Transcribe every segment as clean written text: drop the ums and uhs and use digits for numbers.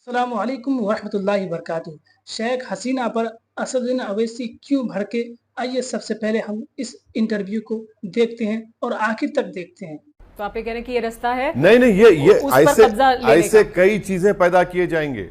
अस्सलामु अलैकुम वरहमतुल्लाहि वबरकातुहू। शेख हसीना पर असदुद्दीन ओवैसी क्यों भड़के? आइए सबसे पहले हम इस इंटरव्यू को देखते हैं और आखिर तक देखते हैं। तो आप ये कह रहे हैं कि ये रास्ता है नहीं नहीं, ये उस पर ऐसे कब्जा लेने ऐसे का। कई चीजें पैदा किए जाएंगे।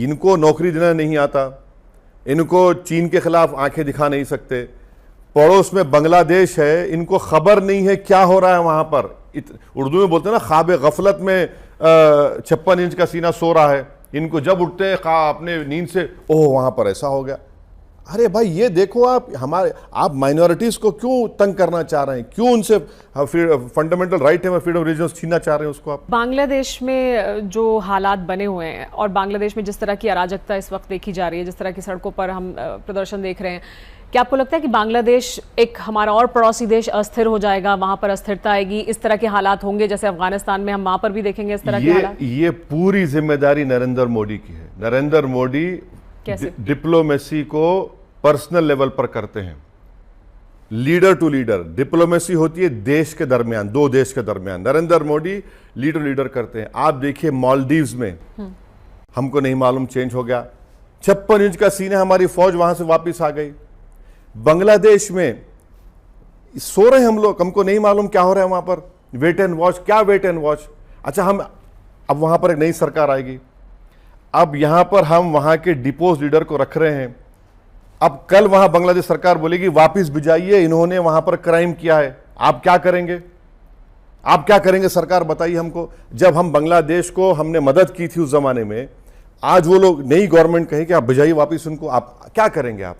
इनको नौकरी देना नहीं आता, इनको चीन के खिलाफ आंखें दिखा नहीं सकते, पड़ोस में बांग्लादेश है, इनको खबर नहीं है क्या हो रहा है वहां पर। उर्दू में बोलते हैं ना, ख्वाब गफलत में 56 इंच का सीना सो रहा है। इनको जब उठते हैं अपने नींद से, ओह वहां पर ऐसा हो गया। अरे भाई ये देखो, आप माइनॉरिटीज को क्यों तंग करना चाह रहे हैं? क्यों उनसे फंडामेंटल राइट है फ्रीडम ऑफ रिलीजन छीनना चाह रहे हैं उसको आप? बांग्लादेश में जो हालात बने हुए हैं और बांग्लादेश में जिस तरह की अराजकता इस वक्त देखी जा रही है, जिस तरह की सड़कों पर हम प्रदर्शन देख रहे हैं, क्या आपको लगता है कि बांग्लादेश एक हमारा और पड़ोसी देश अस्थिर हो जाएगा, वहां पर अस्थिरता आएगी, इस तरह के हालात होंगे जैसे अफगानिस्तान में हम वहां पर भी देखेंगे इस तरह के हालात? ये पूरी जिम्मेदारी नरेंद्र मोदी की है। नरेंद्र मोदी डिप्लोमेसी को पर्सनल लेवल पर करते हैं, लीडर टू लीडर। डिप्लोमेसी होती है देश के दरमियान, दो देश के दरमियान। नरेंद्र मोदी लीडर करते हैं। आप देखिए मालदीव्स में, हमको नहीं मालूम चेंज हो गया, 56 इंच का सीना, हमारी फौज वहां से वापस आ गई। बांग्लादेश में सो रहे हैं हम लोग, हमको नहीं मालूम क्या हो रहा है वहां पर। वेट एंड वॉच, क्या वेट एंड वॉच? अच्छा, हम अब वहां पर एक नई सरकार आएगी, अब यहां पर हम वहां के डिपोज लीडर को रख रहे हैं। अब कल वहां बांग्लादेश सरकार बोलेगी वापस भिजाइए, इन्होंने वहां पर क्राइम किया है। आप क्या करेंगे? आप क्या करेंगे सरकार, बताइए हमको। जब हम बांग्लादेश को हमने मदद की थी उस जमाने में, आज वो लोग नई गवर्नमेंट कहे कि आप भिजाइए वापस उनको, आप क्या करेंगे आप?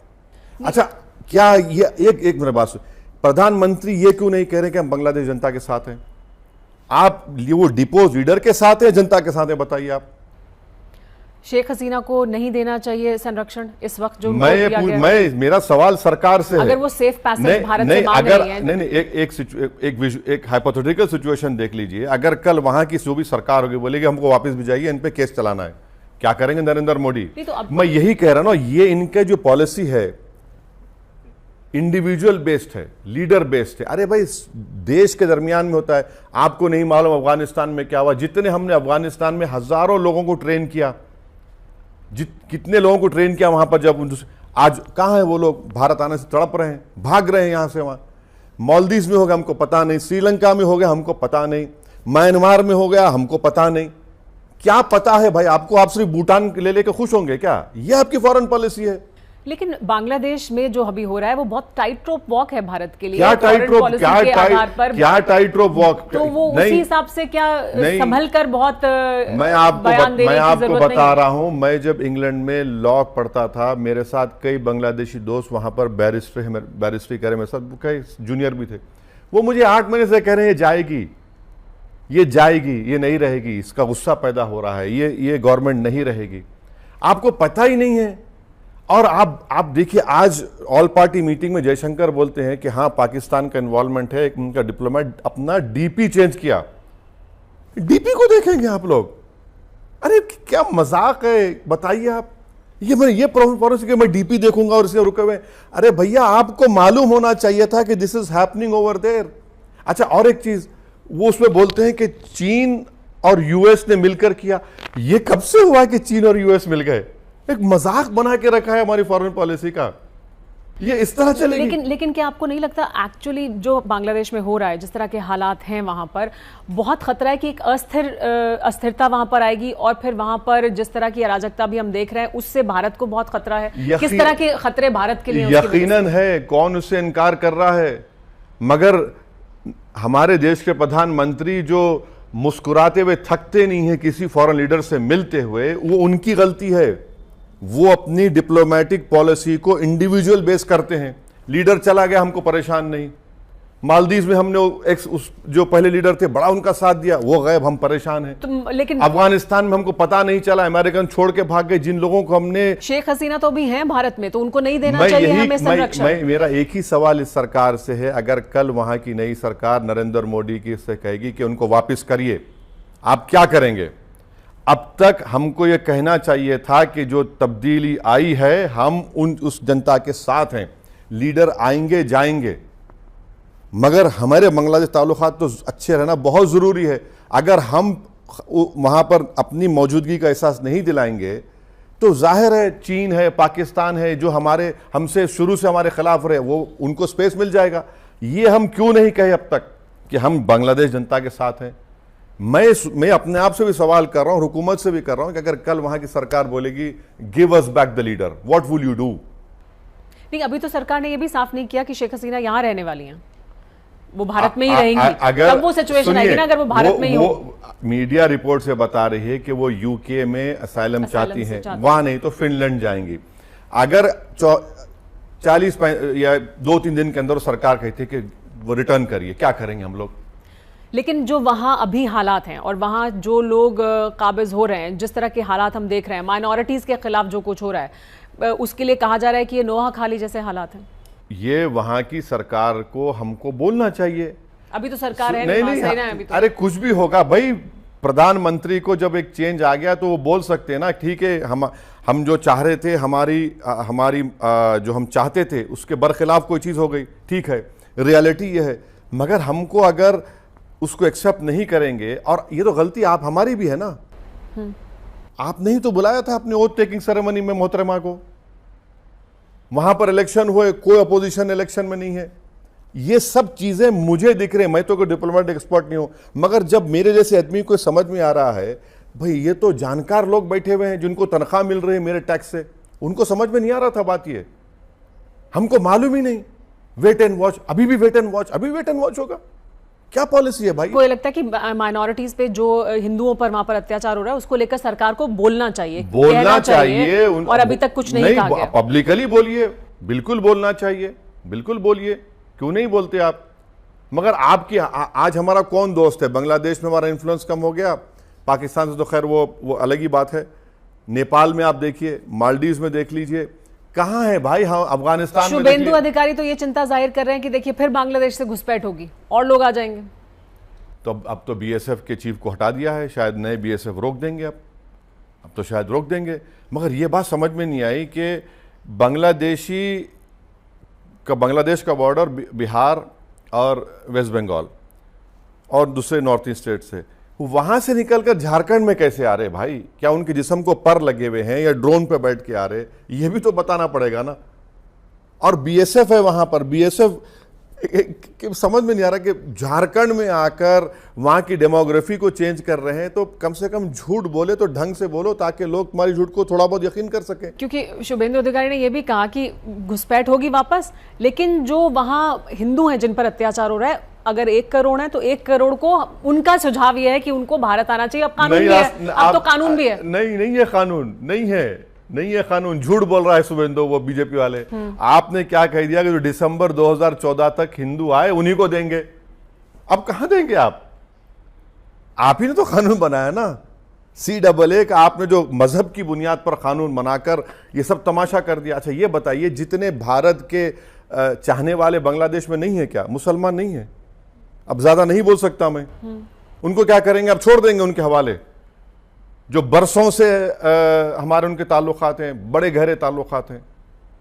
अच्छा, क्या ये एक मेरे बात, प्रधानमंत्री ये क्यों नहीं कह रहे कि हम बांग्लादेश जनता के साथ हैं? आप वो डिपोज लीडर के साथ है, जनता के साथ है, बताइए आप। शेख हसीना को नहीं देना चाहिए संरक्षण इस वक्त जो मेरा सवाल सरकार से है, अगर वो सेफ पैसेज भारत से मांग रही है। नहीं, एक हाइपोथेटिकल सिचुएशन देख लीजिए। अगर कल वहां की जो भी सरकार होगी बोलेगी हमको वापस भिजाइए, इन पे केस चलाना है, क्या करेंगे नरेंद्र मोदी? तो मैं यही कह रहा हूं ना, ये इनके जो पॉलिसी है इंडिविजुअल बेस्ड है, लीडर बेस्ड है। अरे भाई देश के दरमियान में होता है। आपको नहीं मालूम अफगानिस्तान में क्या हुआ? जितने हमने अफगानिस्तान में हजारों लोगों को ट्रेन किया, कितने लोगों को ट्रेन किया वहां पर, जब आज कहां है वो लोग? भारत आने से तड़प रहे हैं, भाग रहे हैं यहां से वहां। मालदीव में हो गया हमको पता नहीं, श्रीलंका में हो गया हमको पता नहीं, म्यांमार में हो गया हमको पता नहीं, क्या पता है भाई आपको? आप सिर्फ भूटान ले लेकर खुश होंगे क्या? ये आपकी फॉरेन पॉलिसी है। लेकिन बांग्लादेश में जो अभी हो रहा है वो बहुत टाइट रोप वॉक है भारत के लिए। क्या टाइट रोप वॉक? तो वो उसी हिसाब से क्या संभल कर बहुत मैं आपको बता रहा हूं, मैं जब इंग्लैंड में लॉ पढ़ता था, मेरे साथ कई बांग्लादेशी दोस्त वहां पर बैरिस्ट्री करे, मेरे साथ कई जूनियर भी थे। वो मुझे 8 महीने से कह रहे हैं ये जाएगी, ये नहीं रहेगी, इसका गुस्सा पैदा हो रहा है, ये गवर्नमेंट नहीं रहेगी। आपको पता ही नहीं है। और आप देखिए, आज ऑल पार्टी मीटिंग में जयशंकर बोलते हैं कि हाँ पाकिस्तान का इन्वॉल्वमेंट है, एक उनका डिप्लोमेट अपना डीपी चेंज किया। डीपी को देखेंगे आप लोग? अरे क्या मजाक है, बताइए आप। ये पॉलिसी कि मैं डीपी देखूंगा और इसके रुके हुए। अरे भैया आपको मालूम होना चाहिए था कि this is happening over there. अच्छा, और एक चीज, वो उसमें बोलते हैं कि चीन और यूएस ने मिलकर किया। ये कब से हुआ कि चीन और यूएस मिल गए? एक मजाक बना के रखा है हमारी फॉरेन पॉलिसी का। ये इस तरह चलेगी। लेकिन क्या आपको नहीं लगता एक्चुअली जो बांग्लादेश में हो रहा है, जिस तरह के हालात हैं वहां पर, बहुत खतरा है कि एक अस्थिरता वहां पर आएगी और फिर वहां पर जिस तरह की अराजकता भी हम देख रहे हैं उससे भारत को बहुत खतरा है। किस तरह के खतरे भारत के लिए? यकीनन है, कौन उससे इनकार कर रहा है? मगर हमारे देश के प्रधानमंत्री जो मुस्कुराते हुए थकते नहीं है किसी फॉरेन लीडर से मिलते हुए, वो उनकी गलती है। वो अपनी डिप्लोमेटिक पॉलिसी को इंडिविजुअल बेस करते हैं। लीडर चला गया, हमको परेशान नहीं। मालदीव में हमने जो पहले लीडर थे, बड़ा उनका साथ दिया, वो गए, हम परेशान हैं। तो लेकिन अफगानिस्तान में हमको पता नहीं चला, अमेरिकन छोड़ के भाग गए। जिन लोगों को हमने, शेख हसीना तो भी हैं भारत में, तो उनको नहीं देना चाहिए हमें संरक्षण? मेरा एक ही सवाल इस सरकार से है, अगर कल वहां की नई सरकार नरेंद्र मोदी की से कहेगी कि उनको वापस करिए, आप क्या करेंगे? अब तक हमको यह कहना चाहिए था कि जो तब्दीली आई है हम उस जनता के साथ हैं। लीडर आएंगे जाएंगे, मगर हमारे बांग्लादेश ताल्लुकात तो अच्छे रहना बहुत ज़रूरी है। अगर हम वहां पर अपनी मौजूदगी का एहसास नहीं दिलाएंगे तो जाहिर है चीन है, पाकिस्तान है, जो हमसे शुरू से हमारे खिलाफ रहे, वो उनको स्पेस मिल जाएगा। ये हम क्यों नहीं कहे अब तक कि हम बांग्लादेश जनता के साथ हैं? मैं अपने आप से भी सवाल कर रहा हूं, हुकूमत से भी कर रहा हूं कि अगर कल वहां की सरकार बोलेगी give us back the leader, what will you do? नहीं, अभी तो सरकार ने यह भी साफ नहीं किया कि शेख हसीना यहां रहने वाली हैं, वो भारत में ही रहेंगी। तब वो सिचुएशन आएगी ना अगर वो भारत में ही हो। मीडिया रिपोर्ट से बता रही है कि वो यूके में असाइलम चाहती हैं, वहां नहीं तो फिनलैंड जाएंगी। अगर 40 या 2-3 दिन के अंदर सरकार कहती है कि वो रिटर्न करिए, क्या करेंगे हम लोग? लेकिन जो वहां अभी हालात हैं और वहां जो लोग काबिज हो रहे हैं, जिस तरह के हालात हम देख रहे हैं, माइनॉरिटीज के खिलाफ जो कुछ हो रहा है, उसके लिए कहा जा रहा है कि ये नोहा खाली जैसे हालात हैं। ये वहां की सरकार को हमको बोलना चाहिए। अभी तो सरकार है नहीं, अभी तो। अरे कुछ भी होगा भाई, प्रधानमंत्री को जब एक चेंज आ गया तो वो बोल सकते हैं ना, ठीक है हम जो चाह रहे थे, हमारी जो हम चाहते थे उसके बरखिलाफ कोई चीज हो गई, ठीक है, रियलिटी ये है। मगर हमको अगर उसको एक्सेप्ट नहीं करेंगे, और ये तो गलती आप हमारी भी है ना, आप नहीं तो बुलाया था अपनी ओथ टेकिंग सेरेमनी में मोहतरमा को, वहां पर इलेक्शन हुए, कोई अपोजिशन इलेक्शन में नहीं है। ये सब चीजें मुझे दिख रही है, मैं तो कोई डिप्लोमेटिक एक्सपर्ट नहीं हूं, मगर जब मेरे जैसे आदमी को समझ में आ रहा है, भाई ये तो जानकार लोग बैठे हुए हैं जिनको तनख्वाह मिल रही है मेरे टैक्स से, उनको समझ में नहीं आ रहा था बात ये, हमको मालूम ही नहीं। वेट एंड वॉच, अभी भी वेट एंड वॉच, अभी वेट एंड वॉच होगा, क्या पॉलिसी है भाई? कोई लगता है कि माइनॉरिटीज पे जो हिंदुओं पर वहां पर अत्याचार हो रहा है उसको लेकर सरकार को बोलना चाहिए, बोलना चाहिए। और अभी तक कुछ नहीं कहा गया। पब्लिकली बोलिए, बिल्कुल बोलना चाहिए, बिल्कुल बोलिए, क्यों नहीं बोलते आप? मगर आपकी आज हमारा कौन दोस्त है? बांग्लादेश में हमारा इन्फ्लुएंस कम हो गया, पाकिस्तान से तो खैर वो अलग ही बात है। नेपाल में आप देखिए, मालदीव में देख लीजिए, कहां है भाई? हाँ, अफगानिस्तान में। शुभेंदु अधिकारी तो ये चिंता जाहिर कर रहे हैं कि देखिए फिर बांग्लादेश से घुसपैठ होगी और लोग आ जाएंगे। तो अब तो बीएसएफ के चीफ को हटा दिया है, शायद नए बीएसएफ रोक देंगे, अब तो शायद रोक देंगे। मगर ये बात समझ में नहीं आई कि बांग्लादेश का बॉर्डर बिहार और वेस्ट बंगाल और दूसरे नॉर्थ ईस्ट स्टेट से, वहां से निकलकर झारखंड में कैसे आ रहे भाई? क्या उनके जिस्म को पर लगे हुए हैं या ड्रोन पे बैठ के आ रहे? ये भी तो बताना पड़ेगा ना। और बीएसएफ है वहां पर, बीएसएफ समझ में नहीं आ रहा कि झारखंड में आकर वहां की डेमोग्राफी को चेंज कर रहे हैं, तो कम से कम झूठ बोले तो ढंग से बोलो ताकि लोग तुम्हारी झूठ को थोड़ा बहुत यकीन कर सकें। क्योंकि शुभेंदु अधिकारी ने यह भी कहा कि घुसपैठ होगी वापस, लेकिन जो वहां हिंदू हैं जिन पर अत्याचार हो रहा है, अगर 1 करोड़ है तो 1 करोड़ को उनका सुझाव यह है कि उनको भारत आना चाहिए। अब कानून भी है, अब तो कानून भी है। नहीं है कानून, नहीं है कानून, झूठ बोल रहा है शुभेंदु, वो बीजेपी वाले। आपने क्या कह दिया कि जो दिसंबर 2014 तक हिंदू आए उन्हीं को देंगे। अब कहां देंगे आप ही ने तो कानून बनाया ना, CAA का आपने जो मजहब की बुनियाद पर कानून बनाकर ये सब तमाशा कर दिया। अच्छा ये बताइए, जितने भारत के चाहने वाले बांग्लादेश में नहीं है, क्या मुसलमान नहीं है? अब ज्यादा नहीं बोल सकता मैं, उनको क्या करेंगे? अब छोड़ देंगे उनके हवाले, जो बरसों से हमारे उनके ताल्लुकात हैं, बड़े गहरे ताल्लुकात हैं,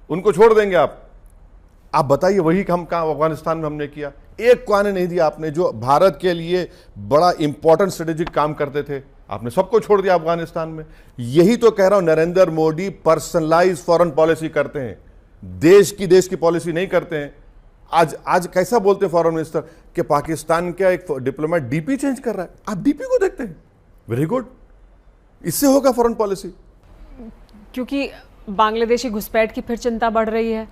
उनको छोड़ देंगे आप बताइए। वही हम कहाँ अफगानिस्तान में हमने किया, एक को आने नहीं दिया आपने, जो भारत के लिए बड़ा इंपॉर्टेंट स्ट्रेटेजिक काम करते थे, आपने सबको छोड़ दिया अफगानिस्तान में। यही तो कह रहा हूं, Narendra Modi personalise foreign policy करते हैं, देश की पॉलिसी नहीं करते हैं। आज कैसा बोलते हैं फॉरेन मिनिस्टर कि पाकिस्तान का एक डिप्लोमेट डीपी चेंज कर रहा है, आप डीपी को देखते हैं, वेरी गुड, इससे होगा फॉरेन पॉलिसी। क्योंकि बांग्लादेशी घुसपैठ की फिर चिंता बढ़ रही है,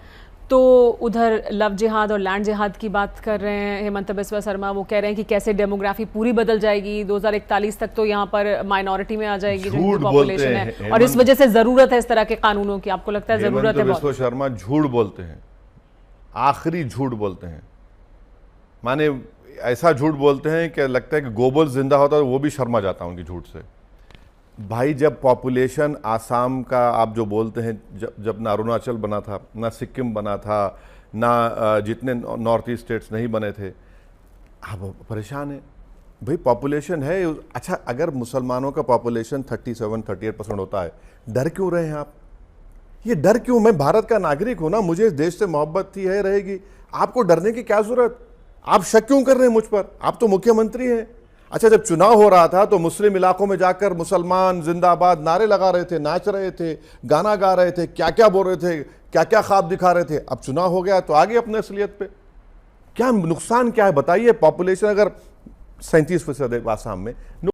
तो उधर लव जिहाद और लैंड जिहाद की बात कर रहे हैं हेमंत बिस्वा शर्मा। वो कह रहे हैं कि कैसे डेमोग्राफी पूरी बदल जाएगी, 2041 तक तो यहाँ पर माइनॉरिटी में आ जाएगी जो हिंदू पॉपुलेशन है, और इस वजह से जरूरत है इस तरह के कानूनों की। आपको लगता है जरूरत है? बिस्वा शर्मा झूठ बोलते हैं, आखिरी झूठ बोलते हैं, माने ऐसा झूठ बोलते हैं कि लगता है कि गोबल जिंदा होता है वो भी शर्मा जाता है उनकी झूठ से। भाई जब पॉपुलेशन आसाम का आप जो बोलते हैं, जब ना अरुणाचल बना था, ना सिक्किम बना था, ना जितने नॉर्थ ईस्ट स्टेट्स नहीं बने थे, आप परेशान हैं भाई, पॉपुलेशन है। अच्छा अगर मुसलमानों का पॉपुलेशन 37-38% होता है, डर क्यों रहे हैं आप? ये डर क्यों? मैं भारत का नागरिक हूं ना, मुझे इस देश से मोहब्बत थी है, रहेगी, आपको डरने की क्या जरूरत? आप शक क्यों कर रहे हैं मुझ पर? आप तो मुख्यमंत्री हैं, अच्छा, जब चुनाव हो रहा था तो मुस्लिम इलाकों में जाकर मुसलमान जिंदाबाद नारे लगा रहे थे, नाच रहे थे, गाना गा रहे थे, क्या क्या बोल रहे थे, क्या क्या ख्वाब दिखा रहे थे। अब चुनाव हो गया तो आगे अपने असलियत पे। क्या नुकसान क्या है बताइए? पॉपुलेशन अगर 37% है आसाम में,